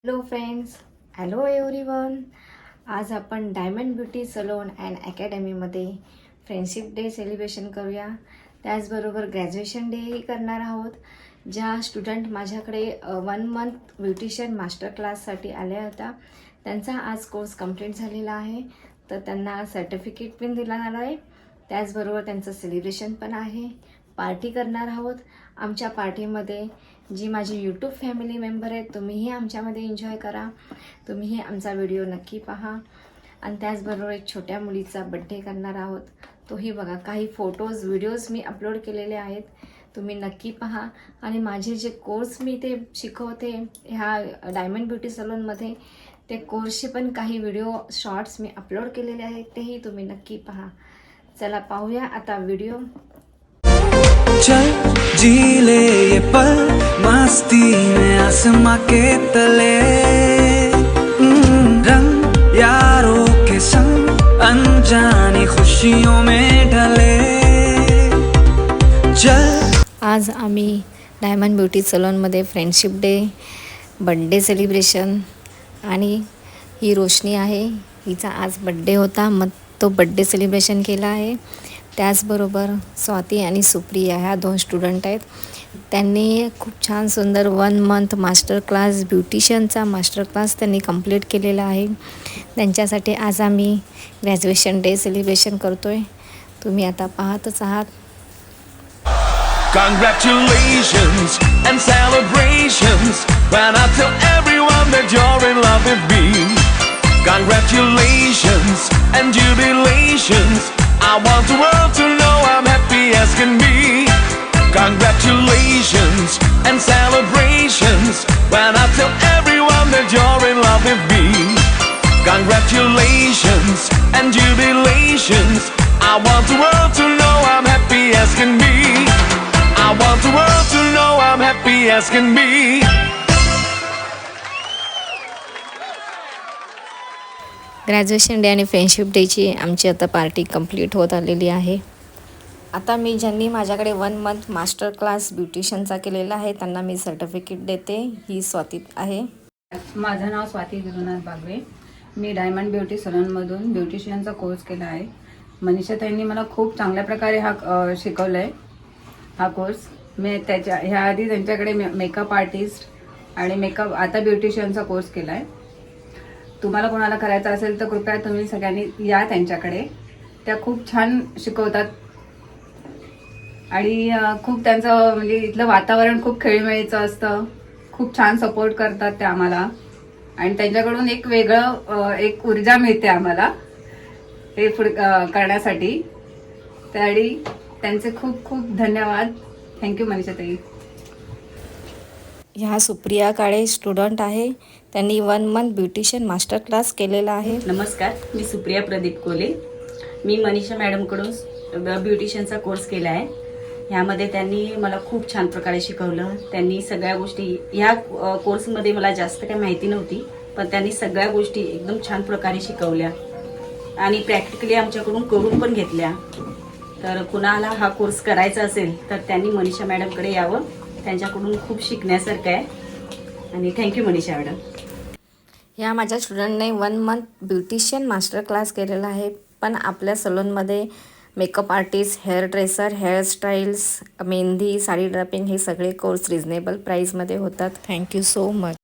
Hello friends, hello everyone. आज आपण diamond beauty salon and अकॅडमीमध्ये फ्रेंडशिप डे सेलिब्रेशन करूया. त्याचबरोबर ग्रॅज्युएशन डेही करणार आहोत. ज्या स्टुडंट माझ्याकडे 1 मंथ ब्युटिशियन मास्टर क्लाससाठी आल्या होत्या, त्यांचा आज कोर्स कंप्लीट झालेला आहे. तर त्यांना सर्टिफिकेट पण दिला जाणार आहे. त्याचबरोबर त्यांचं सेलिब्रेशन पण आहे. पार्टी करणार आहोत. आमच्या पार्टीमध्ये जी माझी यूट्यूब फॅमिली मेंबर आहेत, तुम्हीही आमच्यामध्ये एन्जॉय करा. तुम्हीही आमचा व्हिडिओ नक्की पहा. आणि त्याचबरोबर एक छोट्या मुलीचा बड्डे करणार आहोत, तोही बघा. काही फोटोज व्हिडिओज मी अपलोड केलेले आहेत, तुम्ही नक्की पहा. आणि माझे जे कोर्स मी ते शिकवते ह्या डायमंड ब्युटी सलोनमध्ये, ते कोर्सचे पण काही व्हिडिओ शॉर्ट्स मी अपलोड केलेले आहेत, तेही तुम्ही नक्की पहा. चला पाहूया आता व्हिडिओ. चल जी ले ये पल मस्ती में आसमां के तले, रंग यारों के संग अनजानी खुशियों में ढले. चल आज आम्ही डायमंड ब्युटी सलोनमध्ये फ्रेंडशिप डे, बड्डे सेलिब्रेशन, आणि ही रोशनी आहे, हिचा आज बड्डे होता, मग तो बड्डे सेलिब्रेशन केला आहे. त्याचबरोबर स्वाती आणि सुप्रिया ह्या 2 स्टुडंट आहेत. त्यांनी खूप छान सुंदर 1 मंथ मास्टर क्लास, ब्युटिशियनचा मास्टर क्लास त्यांनी कंप्लीट केलेला आहे. त्यांच्यासाठी आज आम्ही ग्रॅज्युएशन डे सेलिब्रेशन करतोय. तुम्ही आता पाहतच आहात. Congratulations and celebrations when I tell everyone that you're in love with me. Congratulations and jubilations, I want the world to know I'm happy as can be. Congratulations and celebrations when I tell everyone that you're in love with me. Congratulations and jubilations, I want the world to know I'm happy as can be. I want the world to know I'm happy as can be. Graduation day आणि friendship डेची आमची आता party complete होत आलेली आहे. आता मी ज्यांनी माझ्याकडे 1 मंथ मास्टर क्लास ब्युटिशियनचा केलेला आहे, त्यांना मी सर्टिफिकेट देते. ही स्वाती आहे. माझं नाव स्वाती गुरुनाथ बागवे. मी डायमंड ब्युटी सलूनमधून ब्युटिशियनचा कोर्स केला आहे. मनीषा ताईंनी मला खूप चांगल्या प्रकारे हा शिकवलं आहे. हा कोर्स मी ह्या आधी त्यांच्याकडे मेकअप आर्टिस्ट आणि मेकअप, आता ब्युटिशियनचा कोर्स केला आहे. तुम्हाला कोणाला करायचं असेल तर कृपया तुम्ही सगळ्यांनी या त्यांच्याकडे. त्या खूप छान शिकवतात आणि खूप त्यांचं म्हणजे इथलं वातावरण खूप खेळीमेळीचं असतं. खूप छान सपोर्ट करतात त्या आम्हाला, आणि त्यांच्याकडून एक वेगळं एक ऊर्जा मिळते आम्हाला हे करण्यासाठी. त्यासाठी त्यांचे खूप खूप धन्यवाद. थँक्यू मनीषा ताई. ह्या सुप्रिया काळे स्टुडंट आहे. त्यांनी 1 मंथ ब्युटिशियन मास्टर क्लास केलेला आहे. नमस्कार, मी सुप्रिया प्रदीप कोले. मी मनीषा मॅडमकडून ब्युटिशियनचा कोर्स केला आहे. ह्यामध्ये त्यांनी मला खूप छान प्रकारे शिकवलं. त्यांनी सगळ्या गोष्टी, ह्या कोर्समध्ये मला जास्त काही माहिती नव्हती, पण त्यांनी सगळ्या गोष्टी एकदम छान प्रकारे शिकवल्या आणि प्रॅक्टिकली आमच्याकडून करून पण घेतल्या. तर कुणाला हा कोर्स करायचा असेल तर त्यांनी मनीषा मॅडमकडे यावं. त्यांच्याकडून खूप शिकण्यासारखं आहे. आणि थँक्यू मनीषा मॅडम. ह्या माझ्या स्टुडंटने 1 मंथ ब्युटिशियन मास्टर क्लास केलेला आहे. पण आपल्या सलूनमध्ये makeup artist, hair dresser, hairstyles, mehndi, sari draping हे सगळे कोर्स रिजनेबल प्राईजमध्ये होतात. Thank you so much.